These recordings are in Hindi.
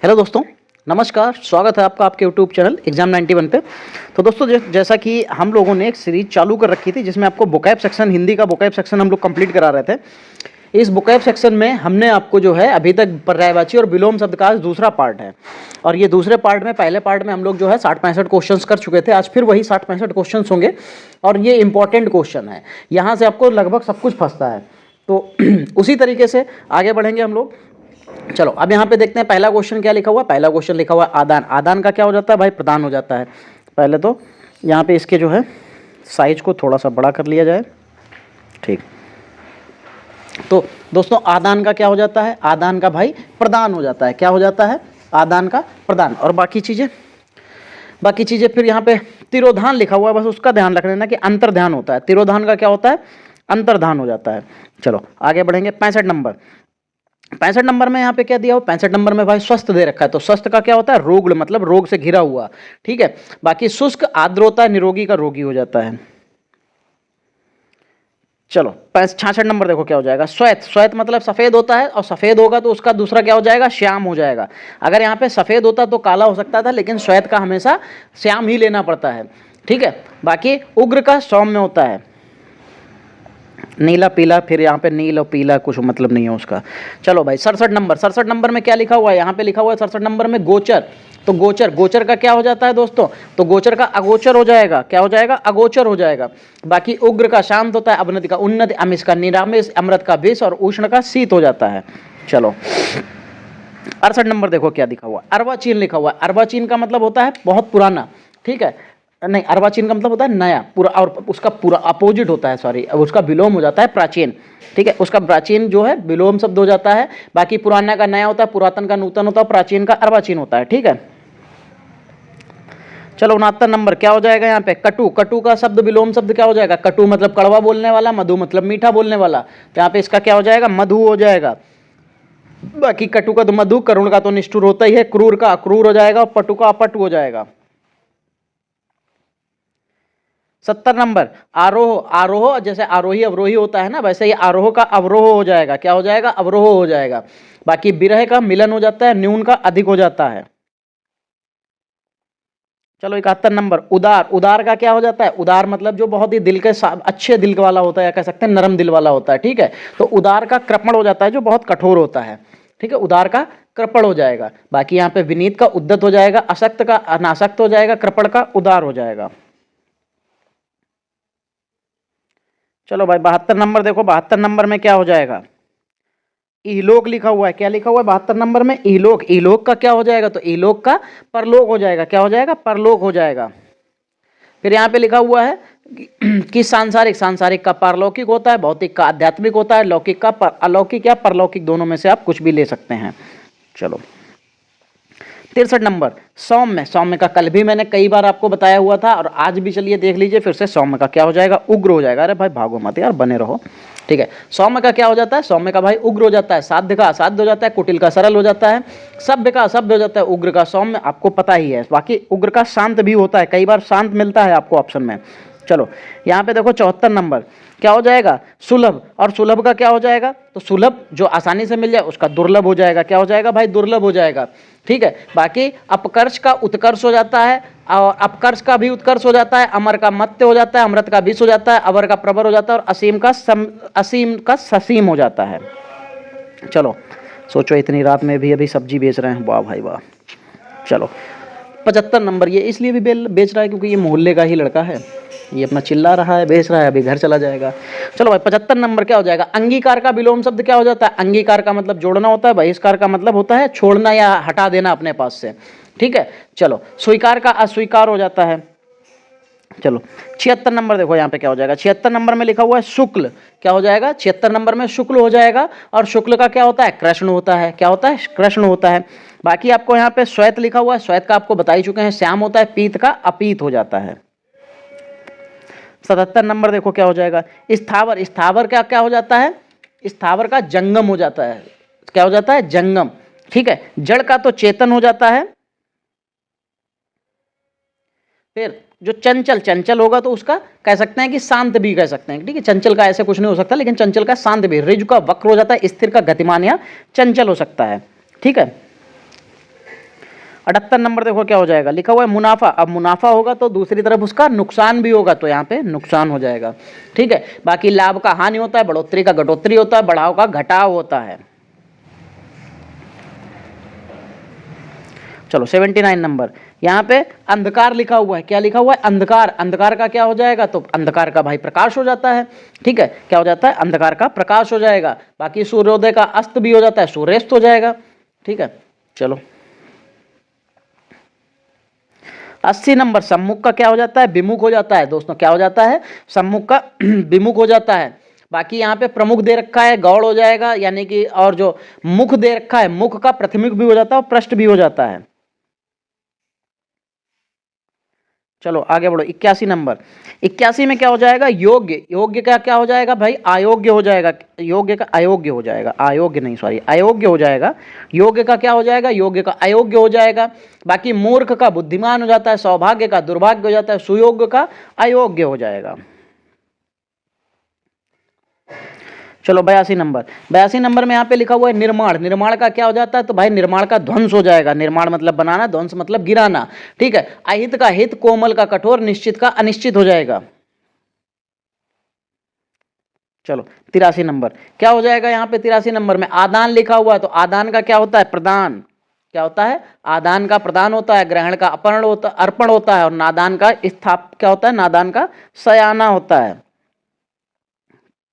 हेलो दोस्तों, नमस्कार। स्वागत है आपका आपके यूट्यूब चैनल एग्जाम 91 पे। तो दोस्तों जैसा कि हम लोगों ने एक सीरीज चालू कर रखी थी जिसमें आपको वोकैब सेक्शन, हिंदी का वोकैब सेक्शन हम लोग कंप्लीट करा रहे थे। इस वोकैब सेक्शन में हमने आपको जो है अभी तक पर्यायवाची और विलोम शब्द का दूसरा पार्ट है, और ये दूसरे पार्ट में, पहले पार्ट में हम लोग जो है 60-65 क्वेश्चंस कर चुके थे। आज फिर वही 60-65 क्वेश्चंस होंगे और ये इंपॉर्टेंट क्वेश्चन है, यहाँ से आपको लगभग सब कुछ फंसता है। तो उसी तरीके से आगे बढ़ेंगे हम लोग। चलो अब यहाँ पे देखते हैं पहला क्वेश्चन क्या लिखा हुआ है। पहला क्वेश्चन लिखा हुआ है आदान। आदान का क्या हो जाता है भाई? प्रदान हो जाता है। पहले तो यहाँ पे इसके जो है साइज को थोड़ा सा बड़ा कर लिया जाए, ठीक। तो दोस्तों आदान का क्या हो जाता है? आदान का भाई प्रदान हो जाता है। क्या हो जाता है? आदान का प्रदान। और बाकी चीज़ें फिर यहाँ पे तिरोधान लिखा हुआ है, बस उसका ध्यान रख लेना कि अंतर्ध्यान होता है। तिरोधान का क्या होता है? अंतर्धान हो जाता है। चलो आगे बढ़ेंगे। 65 नंबर। 65 नंबर में यहाँ पे क्या दिया हो? 65 नंबर में भाई स्वस्थ दे रखा है। तो स्वस्थ का क्या होता है? रोग, मतलब रोग से घिरा हुआ, ठीक है। बाकी शुष्क आर्द्र होता है, निरोगी का रोगी हो जाता है। चलो 66 नंबर देखो क्या हो जाएगा? श्वेत। श्वेत मतलब सफेद होता है, और सफेद होगा तो उसका दूसरा क्या हो जाएगा? श्याम हो जाएगा। अगर यहाँ पे सफेद होता तो काला हो सकता था, लेकिन श्वेत का हमेशा श्याम ही लेना पड़ता है, ठीक है। बाकी उग्र का सौम्य होता है। नीला पीला, फिर यहाँ पे नील और पीला कुछ मतलब नहीं है उसका। चलो भाई 67 नंबर। 67 नंबर में क्या लिखा हुआ है? यहाँ पे लिखा हुआ है 67 नंबर में गोचर। तो गोचर का क्या हो जाता है दोस्तों? तो गोचर का अगोचर हो जाएगा। क्या हो जाएगा? अगोचर हो जाएगा। बाकी उग्र का शांत होता है, अवनति का उन्नति, अमिष का निरामिष, अमृत का विष, और उष्ण का शीत हो जाता है। चलो 68 नंबर देखो क्या लिखा हुआ? अर्वाचीन लिखा हुआ है। अर्वाचीन का मतलब होता है बहुत पुराना, ठीक है। नहीं, अर्वाचीन का मतलब होता है नया, पूरा, और उसका पूरा अपोजिट होता है, सॉरी, उसका विलोम हो जाता है प्राचीन, ठीक है। उसका प्राचीन जो है विलोम शब्द हो जाता है। बाकी पुराना का नया होता है, पुरातन का नूतन होता है, प्राचीन का अर्वाचीन होता है, ठीक है। चलो 69 नंबर क्या हो जाएगा यहाँ पे? कटु। कटु का शब्द विलोम शब्द क्या हो जाएगा? कटु मतलब कड़वा बोलने वाला, मधु मतलब मीठा बोलने वाला। तो यहाँ पे इसका क्या हो जाएगा? मधु हो जाएगा। बाकी कटु का तो मधु, करुण का तो निष्ठुर होता ही है, क्रूर का अक्रूर हो जाएगा, और पटु का अपटु हो जाएगा। 70 नंबर आरोह। आरोह जैसे आरोही अवरोही होता है ना, वैसे ही आरोह का अवरोह हो जाएगा। क्या हो जाएगा? अवरोह हो जाएगा। बाकी विरह का मिलन हो जाता है, न्यून का अधिक हो जाता है। चलो 71 नंबर उदार। उदार का क्या हो जाता है? उदार मतलब जो बहुत ही दिल के अच्छे दिल वाला होता है, या कह सकते हैं नरम दिल वाला होता है, ठीक है। तो उदार का कृपण हो जाता है, जो बहुत कठोर होता है, ठीक है। उदार का कृपण हो जाएगा। बाकी यहाँ पे विनीत का उद्दत हो जाएगा, अशक्त का अनासक्त हो जाएगा, कृपण का उदार हो जाएगा। चलो भाई 72 नंबर देखो। 72 नंबर में क्या हो जाएगा? इहलोक लिखा हुआ है। क्या लिखा हुआ है 72 नंबर में? इहलोक। इहलोक का क्या हो जाएगा? तो इहलोक का परलोक हो जाएगा। क्या हो जाएगा? परलोक हो जाएगा। फिर यहाँ पे लिखा हुआ है कि सांसारिक। सांसारिक का पारलौकिक होता है, भौतिक का आध्यात्मिक होता है, लौकिक का अलौकिक या परलौकिक, दोनों में से आप कुछ भी ले सकते हैं। चलो 63 नंबर सौम्य। सौम्य का कल भी मैंने कई बार आपको बताया हुआ था, और आज भी चलिए देख लीजिए फिर से। सौम्य का क्या हो जाएगा? उग्र हो जाएगा। अरे भाई भागो मत यार, बने रहो, ठीक है। सौम्य का क्या हो जाता है? सौम्य का भाई उग्र हो जाता है। साध्य का असाध्य हो जाता है, कुटिल का सरल हो जाता है, सभ्य का असभ्य हो जाता है, उग्र का सौम्य, आपको पता ही है। बाकी उग्र का शांत भी होता है, कई बार शांत मिलता है आपको ऑप्शन में। चलो यहाँ पे देखो 74 नंबर क्या हो जाएगा? सुलभ। और सुलभ का क्या हो जाएगा? तो सुलभ जो आसानी से मिल जाए उसका दुर्लभ हो जाएगा। क्या हो जाएगा भाई? दुर्लभ हो जाएगा, ठीक है। बाकी अपकर्ष का उत्कर्ष हो जाता है, और अपकर्ष का भी उत्कर्ष हो जाता है, अमर का मत्य हो जाता है, अमृत का विष हो जाता है, अवर का प्रवर हो जाता है, और असीम का ससीम हो जाता है। चलो सोचो, इतनी रात में भी अभी सब्जी बेच रहे हैं, वाह भाई वाह। चलो 75 नंबर ये इसलिए भी बेच रहा है क्योंकि ये मोहल्ले का ही लड़का है, ये अपना चिल्ला रहा है, बेच रहा है, अभी घर चला जाएगा। चलो भाई 75 नंबर क्या हो जाएगा? अंगीकार का विलोम शब्द क्या हो जाता है? अंगीकार का मतलब जोड़ना होता है, बहिष्कार का मतलब होता है छोड़ना या हटा देना अपने पास से, ठीक है। चलो स्वीकार का अस्वीकार हो जाता है। चलो 76 नंबर देखो यहाँ पे क्या हो जाएगा? 76 नंबर में लिखा हुआ है शुक्ल। क्या हो जाएगा? 76 नंबर में शुक्ल हो जाएगा। और शुक्ल का क्या होता है? कृष्ण होता है। क्या होता है? कृष्ण होता है। बाकी आपको यहाँ पे श्वेत लिखा हुआ है, श्वेत का आपको बता ही चुके हैं, श्याम होता है, पीत का अपीत हो जाता है। 77 नंबर देखो क्या हो जाएगा? स्थावर। स्थावर का क्या हो जाता है? स्थावर का जंगम हो जाता है। क्या हो जाता है? जंगम, ठीक है। जड़ का तो चेतन हो जाता है। फिर जो चंचल, चंचल होगा तो उसका कह सकते हैं कि शांत भी कह सकते हैं, ठीक है। चंचल का ऐसे कुछ नहीं हो सकता, लेकिन चंचल का शांत भी। ऋजु का वक्र हो जाता है, स्थिर का गतिमान या चंचल हो सकता है, ठीक है। 78 नंबर देखो क्या हो जाएगा, लिखा हुआ है मुनाफा। अब मुनाफा होगा तो दूसरी तरफ उसका नुकसान भी होगा, तो यहाँ पे नुकसान हो जाएगा। ठीक है, बाकी लाभ का हानि होता है, बढ़ोतरी का घटोतरी होता है, बढ़ाव का घटाव होता है। चलो 79 नंबर, यहाँ पे अंधकार लिखा हुआ है। क्या लिखा हुआ है? अंधकार। अंधकार का क्या हो जाएगा? तो अंधकार का भाई प्रकाश हो जाता है। ठीक है, क्या हो जाता है? अंधकार का प्रकाश हो जाएगा। बाकी सूर्योदय का अस्त भी हो जाता है, सूर्यास्त हो जाएगा। ठीक है, चलो 80 नंबर, सम्मुख का क्या हो जाता है? विमुख हो जाता है दोस्तों। क्या हो जाता है? सम्मुख का विमुख हो जाता है। बाकी यहाँ पे प्रमुख दे रखा है, गौड़ हो जाएगा, यानी कि और जो मुख दे रखा है, मुख का प्राथमिक भी हो जाता है और पृष्ठ भी हो जाता है। चलो आगे बढ़ो, 81 नंबर। 81 में क्या हो जाएगा? योग्य। योग्य का क्या हो जाएगा भाई? अयोग्य हो जाएगा। योग्य का अयोग्य हो जाएगा, अयोग्य नहीं सॉरी, अयोग्य हो जाएगा। योग्य का क्या हो जाएगा? योग्य का अयोग्य हो जाएगा। बाकी मूर्ख का बुद्धिमान हो जाता है, सौभाग्य का दुर्भाग्य हो जाता है, सुयोग्य का अयोग्य हो जाएगा। चलो 82 नंबर। 82 नंबर में यहाँ पे लिखा हुआ है निर्माण। निर्माण का क्या हो जाता है? तो भाई निर्माण का ध्वंस हो जाएगा। निर्माण मतलब बनाना, ध्वंस मतलब गिराना। ठीक है, अहित का हित, कोमल का कठोर, निश्चित का अनिश्चित हो जाएगा। चलो 83 नंबर क्या हो जाएगा? यहाँ पे 83 नंबर में आदान लिखा हुआ है, तो आदान का क्या होता है? प्रदान। क्या होता है? आदान का प्रदान होता है, ग्रहण का अर्पण होता है, और नादान का क्या होता है? नादान का सयाना होता है।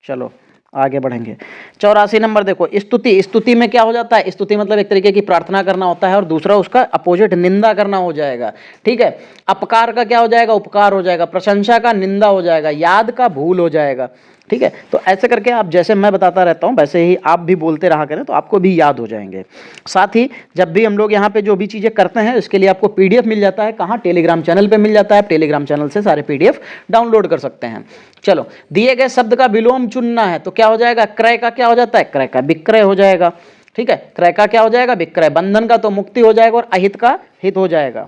चलो आगे बढ़ेंगे। 84 नंबर देखो, स्तुति। स्तुति में क्या हो जाता है? स्तुति मतलब एक तरीके की प्रार्थना करना होता है, और दूसरा उसका अपोजिट निंदा करना हो जाएगा। ठीक है, अपकार का क्या हो जाएगा? उपकार हो जाएगा। प्रशंसा का निंदा हो जाएगा। याद का भूल हो जाएगा। ठीक है, तो ऐसे करके आप, जैसे मैं बताता रहता हूँ वैसे ही आप भी बोलते रहा करें, तो आपको भी याद हो जाएंगे। साथ ही जब भी हम लोग यहाँ पे जो भी चीज़ें करते हैं, इसके लिए आपको PDF मिल जाता है। कहाँ? टेलीग्राम चैनल पे मिल जाता है। टेलीग्राम चैनल से सारे PDF डाउनलोड कर सकते हैं। चलो, दिए गए शब्द का विलोम चुनना है, तो क्या हो जाएगा? क्रय का क्या हो जाता है? क्रय का विक्रय हो जाएगा। ठीक है, क्रय का क्या हो जाएगा? विक्रय। बंधन का तो मुक्ति हो जाएगा, और अहित का हित हो जाएगा।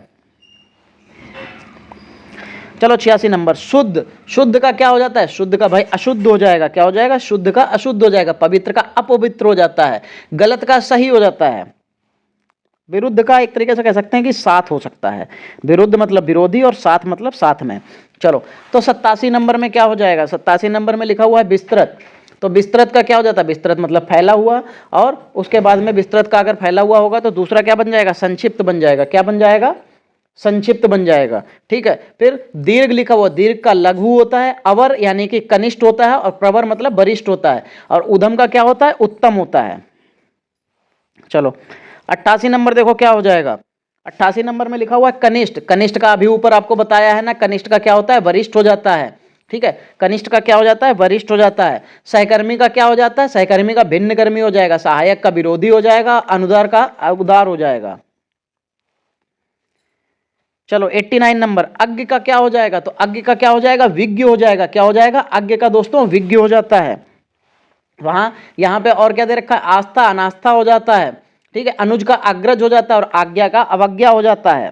चलो 86 नंबर, शुद्ध। शुद्ध का क्या हो जाता है? शुद्ध का भाई अशुद्ध हो जाएगा। क्या हो जाएगा? शुद्ध का अशुद्ध हो जाएगा। पवित्र का अपवित्र हो जाता है। गलत का सही हो जाता है। विरुद्ध का एक तरीके से कह सकते हैं कि साथ हो सकता है। विरुद्ध मतलब विरोधी, और साथ मतलब साथ में। चलो, तो 87 नंबर में क्या हो जाएगा? 87 नंबर में लिखा हुआ है विस्तृत। तो विस्तृत का क्या हो जाता है? विस्तृत मतलब फैला हुआ, और उसके बाद में विस्तृत का अगर फैला हुआ होगा तो दूसरा क्या बन जाएगा? संक्षिप्त बन जाएगा। क्या बन जाएगा? संक्षिप्त बन जाएगा। ठीक है, फिर दीर्घ लिखा हुआ, दीर्घ का लघु होता है, अवर यानी कि कनिष्ठ होता है, और प्रवर मतलब वरिष्ठ होता है, और उधम का क्या होता है? उत्तम होता है। चलो 88 नंबर देखो क्या हो जाएगा। 88 नंबर में लिखा हुआ है कनिष्ठ। कनिष्ठ का अभी ऊपर आपको बताया है ना, कनिष्ठ का क्या होता है? वरिष्ठ हो जाता है। ठीक है, कनिष्ठ का क्या हो जाता है? वरिष्ठ हो जाता है। सहकर्मी का क्या हो जाता है? सहकर्मी का भिन्न कर्मी हो जाएगा। सहायक का विरोधी हो जाएगा। अनुदार का उदार हो जाएगा। चलो 89 नंबर, अज्ञ का क्या हो जाएगा? तो अज्ञ का क्या हो जाएगा? विज्ञ हो जाएगा। क्या हो जाएगा? अज्ञ का दोस्तों विज्ञ हो जाता है। वहां यहाँ पे और क्या दे रखा है? आस्था अनास्था हो जाता है। ठीक है, अनुज का अग्रज हो जाता है, और आज्ञा का अवज्ञा हो जाता है।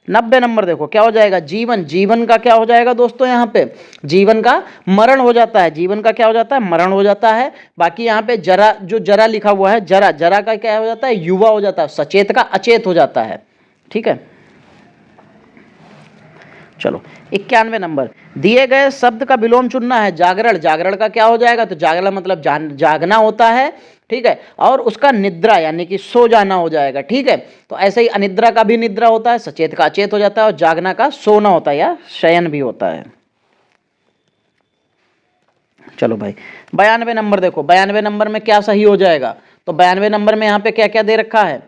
90 नंबर देखो क्या हो जाएगा? जीवन। जीवन का क्या हो जाएगा दोस्तों? यहाँ पे जीवन का मरण हो जाता है। जीवन का क्या हो जाता है? मरण हो जाता है। बाकी यहाँ पे जरा, जो जरा लिखा हुआ है, जरा, जरा का क्या हो जाता है? युवा हो जाता है। सचेत का अचेत हो जाता है। ठीक है, चलो 91 नंबर, दिए गए शब्द का विलोम चुनना है। जागरण। जागरण का क्या हो जाएगा? तो जागरण मतलब जागना होता है। ठीक है, और उसका निद्रा यानी कि सो जाना हो जाएगा। ठीक है, तो ऐसे ही अनिद्रा का भी निद्रा होता है, सचेत का अचेत हो जाता है, और जागना का सोना होता है या शयन भी होता है। चलो भाई 92 नंबर देखो, 92 नंबर में क्या सही हो जाएगा? तो 92 नंबर में यहाँ पे क्या क्या दे रखा है?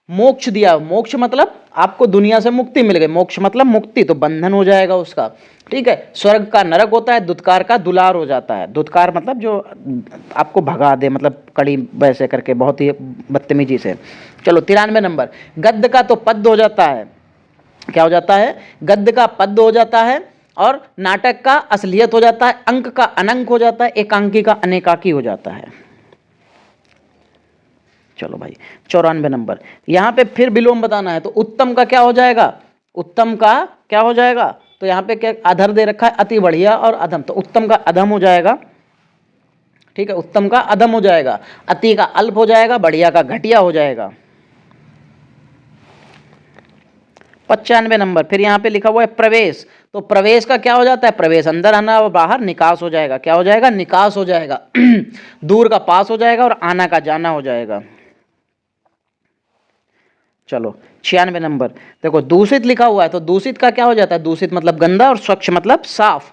मोक्ष दिया। मोक्ष मतलब आपको दुनिया से मुक्ति मिल गई। मोक्ष मतलब मुक्ति, तो बंधन हो जाएगा उसका। ठीक है, स्वर्ग का नरक होता है। दुत्कार का दुलार हो जाता है। दुत्कार मतलब जो आपको भगा दे, मतलब कड़ी वैसे करके बहुत ही बदतमीजी से। चलो 93 नंबर, गद्य का तो पद हो जाता है। क्या हो जाता है? गद्य का पद हो जाता है, और नाटक का असलियत हो जाता है। अंक का अनंक हो जाता है। एकांकी का अनेकाकी हो जाता है। चलो भाई 94 नंबर, यहाँ पे फिर विलोम बताना है। तो उत्तम का क्या हो जाएगा? उत्तम का क्या हो जाएगा? तो यहाँ पे क्या अधर दे रखा है? अति बढ़िया और अधम, तो उत्तम का अधम हो जाएगा। ठीक है, उत्तम का अधम हो जाएगा। अति का अल्प हो जाएगा। बढ़िया का घटिया हो जाएगा। 95 नंबर। फिर यहाँ पे लिखा हुआ है प्रवेश, तो प्रवेश का क्या हो जाता है, प्रवेश अंदर आना और बाहर निकास हो जाएगा, क्या हो जाएगा, निकास हो जाएगा दूर का पास हो जाएगा और आना का जाना हो जाएगा। चलो 96 नंबर देखो दूषित लिखा हुआ है, तो दूषित का क्या हो जाता है, दूषित मतलब गंदा और स्वच्छ मतलब साफ,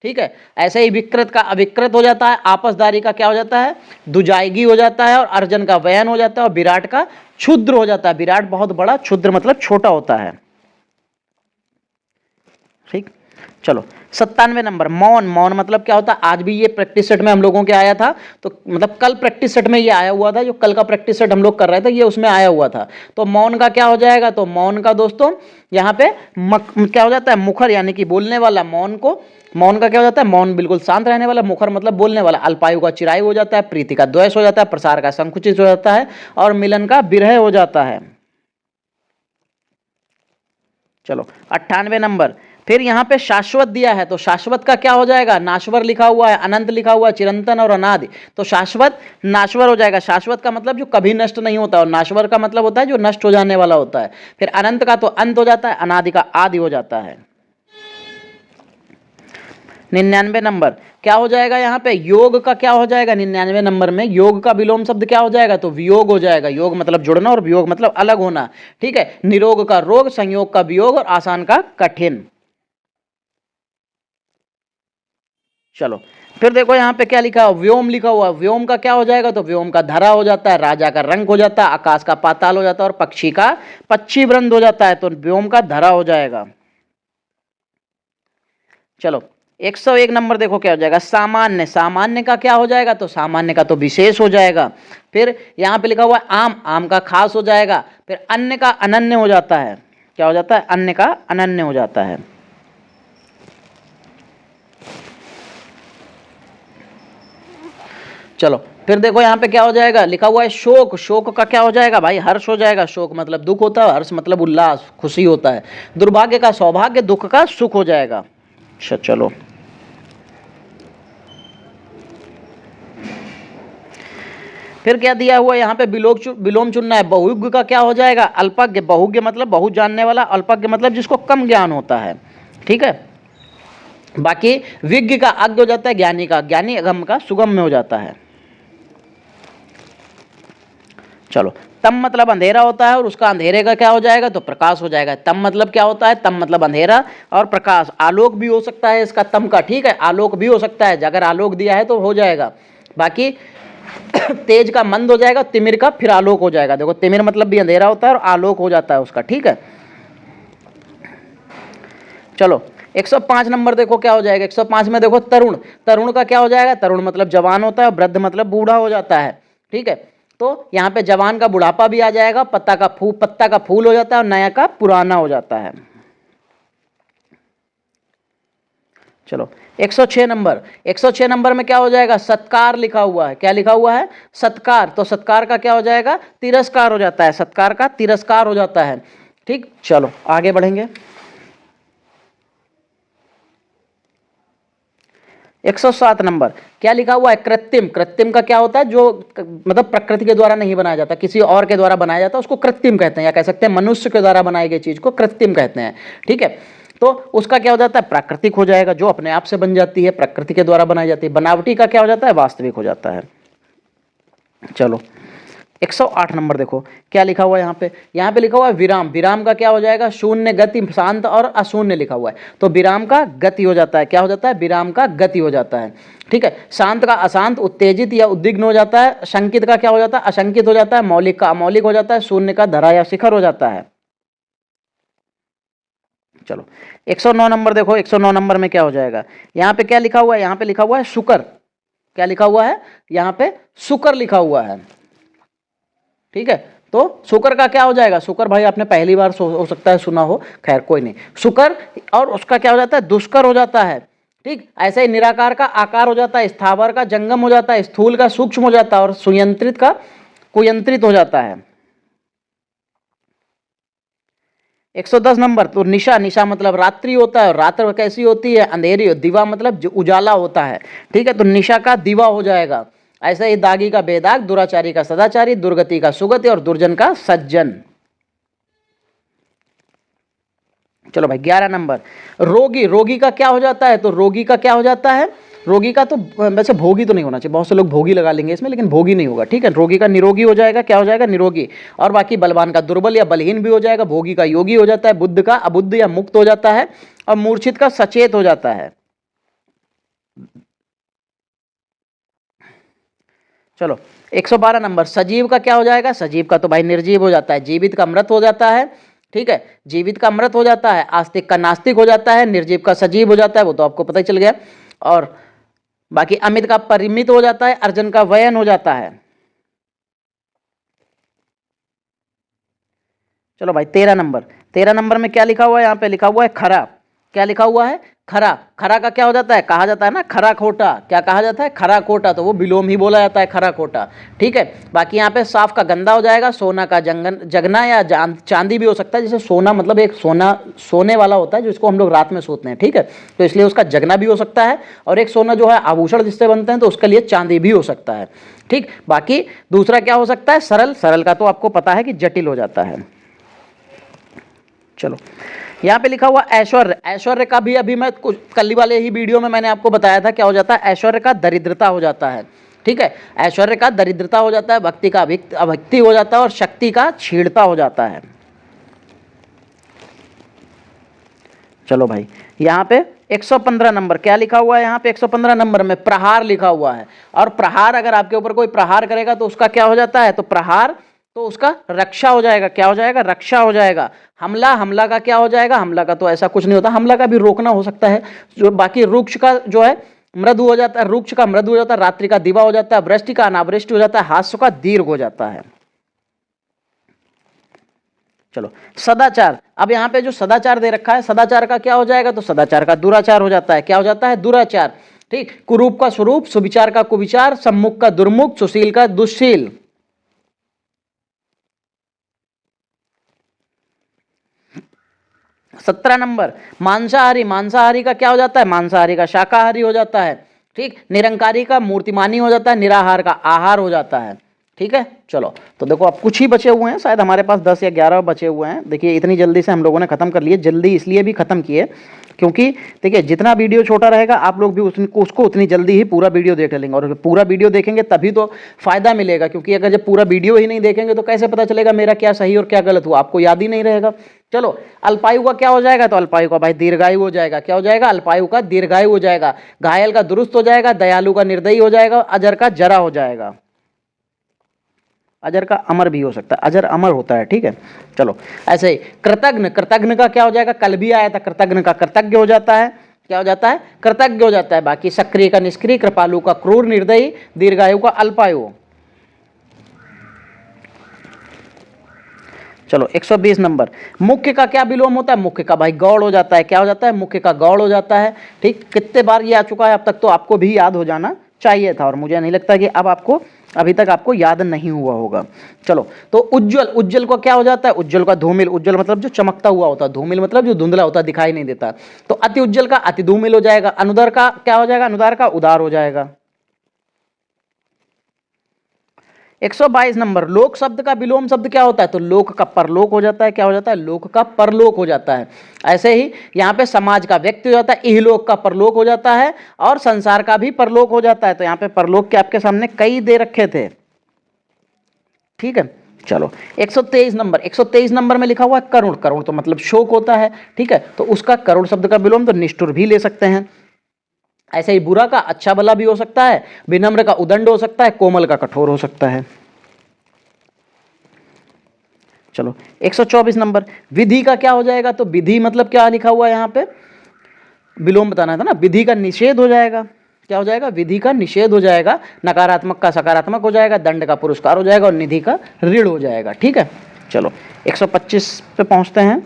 ठीक है। ऐसे ही विकृत का अविकृत हो जाता है, आपसदारी का क्या हो जाता है, दुजाइगी हो जाता है, और अर्जन का वयन हो जाता है, और विराट का क्षुद्र हो जाता है। विराट बहुत बड़ा, क्षुद्र मतलब छोटा होता है, ठीक। चलो 97 नंबर मौन। मौन मतलब क्या होता है, आज भी ये प्रैक्टिस सेट में हम लोगों के आया था, तो मतलब कल प्रैक्टिस सेट में ये आया हुआ था, जो कल का प्रैक्टिस सेट हम लोग कर रहे थे ये उसमें आया हुआ था। तो मौन का क्या हो जाएगा, तो मौन का दोस्तों यहाँ पे क्या हो जाता है, मुखर यानी कि बोलने वाला। मौन को, मौन का क्या हो जाता है, मौन बिल्कुल शांत रहने वाला, मुखर मतलब बोलने वाला। अल्पायु का चिरायु हो जाता है, प्रीति का द्वेष हो जाता है, प्रसार का संकुचित हो जाता है, और मिलन का विरह हो जाता है। चलो 98 नंबर। फिर यहाँ पे शाश्वत दिया है, तो शाश्वत का क्या हो जाएगा, नाश्वर लिखा हुआ है, अनंत लिखा हुआ है, चिरंतन और अनादि, तो शाश्वत नाश्वर हो जाएगा। शाश्वत का मतलब जो कभी नष्ट नहीं होता, और नाश्वर का मतलब होता है जो नष्ट हो जाने वाला होता है। फिर अनंत का तो अंत हो जाता है, अनादि का आदि हो जाता है। 99 नंबर क्या हो जाएगा, यहाँ पे योग का क्या हो जाएगा, 99 नंबर में योग का विलोम शब्द क्या हो जाएगा, तो वियोग हो जाएगा। योग मतलब जुड़ना और वियोग मतलब अलग होना, ठीक है। निरोग का रोग, संयोग का वियोग और आसान का कठिन। चलो फिर देखो यहाँ पे क्या लिखा है, व्योम लिखा हुआ है। व्योम का क्या हो जाएगा, तो व्योम का धरा हो जाता है, राजा का रंग हो जाता है, आकाश का पाताल हो जाता है, और पक्षी का पक्षी वृंद हो जाता है, तो व्योम का धरा हो जाएगा। चलो 101 नंबर देखो क्या हो जाएगा, सामान्य। सामान्य का क्या हो जाएगा, तो सामान्य का तो विशेष हो जाएगा। फिर यहाँ पे लिखा हुआ है आम, आम का खास हो जाएगा। फिर अन्य का अनन्य हो जाता है, क्या हो जाता है, अन्य का अनन्य हो जाता है। चलो फिर देखो यहाँ पे क्या हो जाएगा, लिखा हुआ है शोक। शोक का क्या हो जाएगा भाई, हर्ष हो जाएगा। शोक मतलब दुख होता है, हर्ष मतलब उल्लास खुशी होता है। दुर्भाग्य का सौभाग्य, दुख का सुख हो जाएगा। अच्छा चलो फिर क्या दिया हुआ है यहाँ पे, विलोम चुनना है। बहुज्ञ का क्या हो जाएगा, अल्पज्ञ। बहुज्ञ मतलब बहुत जानने वाला, अल्पज्ञ मतलब जिसको कम ज्ञान होता है, ठीक है। बाकी विज्ञ का अज्ञ हो जाता है, ज्ञानी का ज्ञानी, अगम का सुगम में हो जाता है। चलो तम मतलब अंधेरा होता है, और उसका अंधेरे का क्या हो जाएगा, तो प्रकाश हो जाएगा। तम मतलब क्या होता है, तम मतलब अंधेरा और प्रकाश। आलोक भी हो सकता है इसका तम का, ठीक है, आलोक भी हो सकता है, अगर आलोक दिया है तो हो जाएगा। बाकी तेज का मंद हो जाएगा, तिमिर का फिर आलोक हो जाएगा। देखो तिमिर मतलब भी अंधेरा होता है और आलोक हो जाता है उसका, ठीक है। चलो 105 नंबर देखो क्या हो जाएगा, 105 में देखो तरुण। तरुण का क्या हो जाएगा, तरुण मतलब जवान होता है, वृद्ध मतलब बूढ़ा हो जाता है, ठीक है। तो यहाँ पे जवान का बुढ़ापा भी आ जाएगा, पत्ता का फूल हो जाता है, और नया का पुराना हो जाता है। चलो 106 नंबर। 106 नंबर में क्या हो जाएगा, सत्कार लिखा हुआ है। क्या लिखा हुआ है, सत्कार। तो सत्कार का क्या हो जाएगा, तिरस्कार हो जाता है। सत्कार का तिरस्कार हो जाता है, ठीक। चलो आगे बढ़ेंगे। 107 नंबर क्या लिखा हुआ है, कृत्रिम। कृत्रिम का क्या होता है, जो मतलब प्रकृति के द्वारा नहीं बनाया जाता, किसी और के द्वारा बनाया जाता है, उसको कृत्रिम कहते हैं, या कह सकते हैं मनुष्य के द्वारा बनाई गई चीज को कृत्रिम कहते हैं, ठीक है। तो उसका क्या हो जाता है, प्राकृतिक हो जाएगा, जो अपने आप से बन जाती है, प्रकृति के द्वारा बनाई जाती है। बनावटी का क्या हो जाता है, वास्तविक हो जाता है। चलो 108 नंबर देखो क्या लिखा हुआ है यहाँ पे लिखा हुआ है विराम। विराम का क्या हो जाएगा, शून्य, गति, शांत और अशून्य लिखा हुआ है। तो विराम का गति हो जाता है, क्या हो जाता है, विराम का गति हो जाता है, ठीक है। शांत का अशांत, उत्तेजित या उद्विग्न हो जाता है। शंकित का क्या हो जाता है, अशंकित हो जाता है। मौलिक का अमौलिक हो जाता है। शून्य का धरा या शिखर हो जाता है। चलो 109 नंबर देखो, 109 नंबर में क्या हो जाएगा, यहाँ पे क्या लिखा हुआ है, यहाँ पे लिखा हुआ है शुकर। क्या लिखा हुआ है, यहाँ पे शुकर लिखा हुआ है, ठीक है। तो शुकर का क्या हो जाएगा, शुकर भाई आपने पहली बार हो सकता है सुना हो, खैर कोई नहीं। शुकर और उसका क्या हो जाता है, दुष्कर हो जाता है, ठीक। ऐसे ही निराकार का आकार हो जाता है, स्थावर का जंगम हो जाता है, स्थूल का सूक्ष्म हो जाता है, और सुयंत्रित का कुयंत्रित हो जाता है। 110 नंबर तो निशा। निशा मतलब रात्रि होता है। रात्र कैसी होती है, अंधेरी। दिवा मतलब जो उजाला होता है, ठीक है। तो निशा का दिवा हो जाएगा। ऐसे ही दागी का बेदाग, दुराचारी का सदाचारी, दुर्गति का सुगति और दुर्जन का सज्जन। चलो भाई 11 नंबर, रोगी, रोगी का क्या हो जाता है? तो रोगी का क्या हो जाता है? रोगी का तो वैसे भोगी तो नहीं होना चाहिए, बहुत से लोग भोगी लगा लेंगे इसमें, लेकिन भोगी नहीं होगा, ठीक है। रोगी का निरोगी हो जाएगा, क्या हो जाएगा? निरोगी। और बाकी बलवान का दुर्बल या बलहीन भी हो जाएगा, भोगी का योगी हो जाता है, बुद्ध का अबुद्ध या मुक्त हो जाता है, और मूर्छित का सचेत हो जाता है। चलो 112 नंबर, सजीव का क्या हो जाएगा? सजीव का तो भाई निर्जीव हो जाता है, जीवित का मृत हो जाता है, ठीक है, जीवित का मृत हो जाता है, आस्तिक का नास्तिक हो जाता है, निर्जीव का सजीव हो जाता है, वो तो आपको पता ही चल गया। और बाकी अमित का परिमित हो जाता है, अर्जन का वयन हो जाता है। चलो भाई 13 नंबर, 13 नंबर में क्या लिखा हुआ है? यहाँ पे लिखा हुआ है खरा। क्या लिखा हुआ है? खरा। खरा का क्या हो जाता है? कहा जाता है ना खरा खोटा, क्या कहा जाता है? खरा खोटा, तो वो विलोम ही बोला जाता है खरा खोटा, ठीक है। बाकी यहाँ पे साफ का गंदा हो जाएगा, सोना का जगना या चांदी भी हो सकता है, जैसे सोना मतलब एक सोना सोने वाला होता है जिसको हम लोग रात में सोते हैं, ठीक है, तो इसलिए उसका जगना भी हो सकता है, और एक सोना जो है आभूषण जिससे बनते हैं तो उसके लिए चांदी भी हो सकता है, ठीक। बाकी दूसरा क्या हो सकता है? सरल। सरल का तो आपको पता है कि जटिल हो जाता है। चलो यहाँ पे लिखा हुआ ऐश्वर्य। ऐश्वर्य का भी अभी मैं कुछ कल वाले ही वीडियो में मैंने आपको बताया था क्या हो जाता है? ऐश्वर्य का दरिद्रता हो जाता है, ठीक है, ऐश्वर्य का दरिद्रता हो जाता है, भक्ति का अभक्ति हो जाता है, और शक्ति का छीड़ता हो जाता है। चलो भाई यहाँ पे 115 नंबर क्या लिखा हुआ है? यहाँ पे 115 नंबर में प्रहार लिखा हुआ है, और प्रहार अगर आपके ऊपर कोई प्रहार करेगा तो उसका क्या हो जाता है? तो प्रहार तो उसका रक्षा हो जाएगा, क्या हो जाएगा? रक्षा हो जाएगा। हमला, हमला का क्या हो जाएगा? हमला का तो ऐसा कुछ नहीं होता, हमला का भी रोकना हो सकता है। जो बाकी रुक्ष का जो है मृदु हो जाता है, रुक्ष का मृदु हो जाता है, रात्रि का दिवा हो जाता है, वृष्टि का अनावृष्टि हो जाता है, हास्य का दीर्घ हो जाता है। चलो सदाचार, अब यहाँ पे जो सदाचार दे रखा है, सदाचार का क्या हो जाएगा? तो सदाचार का दुराचार हो जाता है, क्या हो जाता है? दुराचार, ठीक। कुरूप का स्वरूप, सुविचार का कुविचार, सम्मुख का दुर्मुख, सुशील का दुशील। 17 नंबर मांसाहारी। मांसाहारी का क्या हो जाता है? मांसाहारी का शाकाहारी हो जाता है, ठीक। निरंकारी का मूर्तिमानी हो जाता है, निराहार का आहार हो जाता है, ठीक है। चलो तो देखो अब कुछ ही बचे हुए हैं, शायद हमारे पास 10 या 11 बचे हुए हैं। देखिए इतनी जल्दी से हम लोगों ने खत्म कर लिए, जल्दी इसलिए भी खत्म किए क्योंकि देखिए जितना वीडियो छोटा रहेगा आप लोग भी उसको उतनी जल्दी ही पूरा वीडियो देख लेंगे, और पूरा वीडियो देखेंगे तभी तो फायदा मिलेगा, क्योंकि अगर जब पूरा वीडियो ही नहीं देखेंगे तो कैसे पता चलेगा मेरा क्या सही और क्या गलत हुआ? आपको याद ही नहीं रहेगा। चलो अल्पायु का क्या हो जाएगा? तो अल्पायु का भाई दीर्घायु हो जाएगा, क्या हो जाएगा? अल्पायु का दीर्घायु हो जाएगा। घायल का दुरुस्त हो जाएगा, दयालु का निर्दयी हो जाएगा, अजर का जरा हो जाएगा। अजर का अमर भी हो सकता है, अजर अमर होता है, ठीक है। चलो ऐसे ही कृतज्ञ, कृतज्ञ का क्या हो जाएगा? कल भी आया था, कृतज्ञ का कृतज्ञ हो जाता है, क्या हो जाता है? कृतज्ञ हो जाता है। बाकी सक्रिय का निष्क्रिय, कृपालु का क्रूर निर्दयी, दीर्घायु का अल्पायु। चलो 120 नंबर, मुख्य का क्या विलोम होता है? मुख्य का भाई गौड़ हो जाता है, क्या हो जाता है? मुख्य का गौड़ हो जाता है, ठीक। कितने बार ये आ चुका है अब तक, तो आपको भी याद हो जाना चाहिए था, और मुझे नहीं लगता कि अब आपको अभी तक आपको याद नहीं हुआ होगा। चलो तो उज्जवल, उज्जवल को क्या हो जाता है? उज्जवल का धूमिल, उज्जवल मतलब जो चमकता हुआ होता है, धूमिल मतलब जो धुंधला होता है, दिखाई नहीं देता। तो अति उज्जवल का अति धूमिल हो जाएगा। अनुदार का क्या हो जाएगा? अनुदार का उदार हो जाएगा। 122 नंबर, लोक शब्द का विलोम शब्द क्या होता है? तो लोक का परलोक हो जाता है, क्या हो जाता है? लोक का परलोक हो जाता है। ऐसे ही यहाँ पे समाज का व्यक्ति हो जाता है, इहलोक का परलोक हो जाता है, और संसार का भी परलोक हो जाता है। तो यहाँ पे परलोक के आपके सामने कई दे रखे थे, ठीक है। चलो 123 नंबर, 123 नंबर में लिखा हुआ है करुण। करुण तो मतलब शोक होता है, ठीक है, तो उसका करुण शब्द का विलोम तो निष्ठुर भी ले सकते हैं। ऐसे ही बुरा का अच्छा भला भी हो सकता है, विनम्र का उदंड हो सकता है, कोमल का कठोर हो सकता है। चलो 124 नंबर, विधि का क्या हो जाएगा? तो विधि मतलब क्या लिखा हुआ है यहाँ पे? विलोम बताना था ना, विधि का निषेध हो जाएगा, क्या हो जाएगा? विधि का निषेध हो जाएगा। नकारात्मक का सकारात्मक हो जाएगा, दंड का पुरस्कार हो जाएगा, और निधि का ऋण हो जाएगा, ठीक है। चलो 125 पे पहुंचते हैं।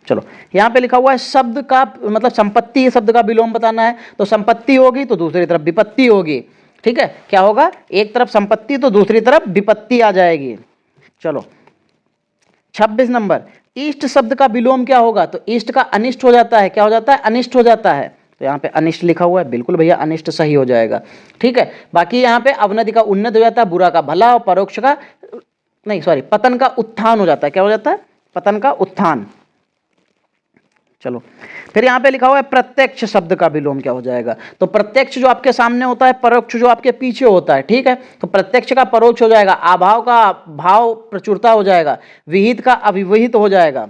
चलो यहाँ पे लिखा हुआ है शब्द का मतलब संपत्ति शब्द का विलोम बताना है। तो संपत्ति होगी तो दूसरी तरफ विपत्ति होगी, ठीक है। क्या होगा? एक तरफ संपत्ति तो दूसरी तरफ विपत्ति आ जाएगी। चलो 26 नंबर, इष्ट शब्द का विलोम क्या होगा? तो इष्ट का अनिष्ट हो जाता है, क्या हो जाता है? अनिष्ट हो जाता है। तो यहाँ पे अनिष्ट लिखा हुआ है, बिल्कुल भैया अनिष्ट सही हो जाएगा, ठीक है। बाकी यहाँ पे अवनति का उन्नत हो जाता है, बुरा का भला, और परोक्ष का नहीं सॉरी पतन का उत्थान हो जाता है, क्या हो जाता है? पतन का उत्थान। चलो फिर यहाँ पे लिखा हुआ है प्रत्यक्ष शब्द का विलोम क्या हो जाएगा। तो प्रत्यक्ष जो आपके सामने होता है, परोक्ष जो आपके पीछे होता है, ठीक है। तो प्रत्यक्ष का परोक्ष हो जाएगा, अभाव का भाव प्रचुरता हो जाएगा, विहित का अविविहित हो जाएगा।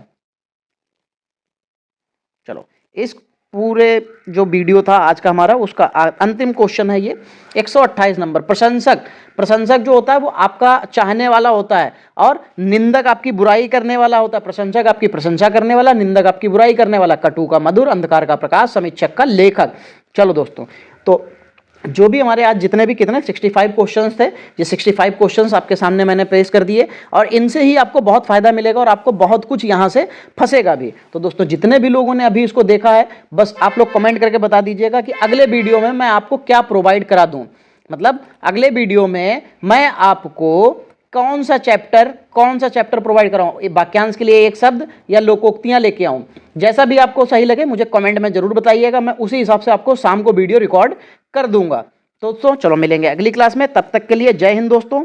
चलो इस पूरे जो वीडियो था आज का हमारा, उसका अंतिम क्वेश्चन है ये 128 नंबर। प्रशंसक, प्रशंसक जो होता है वो आपका चाहने वाला होता है, और निंदक आपकी बुराई करने वाला होता है। प्रशंसक आपकी प्रशंसा करने वाला, निंदक आपकी बुराई करने वाला। कटु का मधुर, अंधकार का प्रकाश, समीक्षक का लेखक। चलो दोस्तों, तो जो भी हमारे आज जितने भी कितने 65 क्वेश्चंस थे, ये 65 क्वेश्चंस आपके सामने मैंने पेश कर दिए, और इनसे ही आपको बहुत फायदा मिलेगा और आपको बहुत कुछ यहाँ से फंसेगा भी। तो दोस्तों जितने भी लोगों ने अभी इसको देखा है, बस आप लोग कमेंट करके बता दीजिएगा कि अगले वीडियो में मैं आपको क्या प्रोवाइड करा दूँ। मतलब अगले वीडियो में मैं आपको कौन सा चैप्टर प्रोवाइड कराऊं, वाक्यांश के लिए एक शब्द या लोकोक्तियां लेके आऊं। जैसा भी आपको सही लगे मुझे कमेंट में जरूर बताइएगा, मैं उसी हिसाब से आपको शाम को वीडियो रिकॉर्ड कर दूंगा। तो दोस्तों चलो मिलेंगे अगली क्लास में, तब तक के लिए जय हिंद दोस्तों।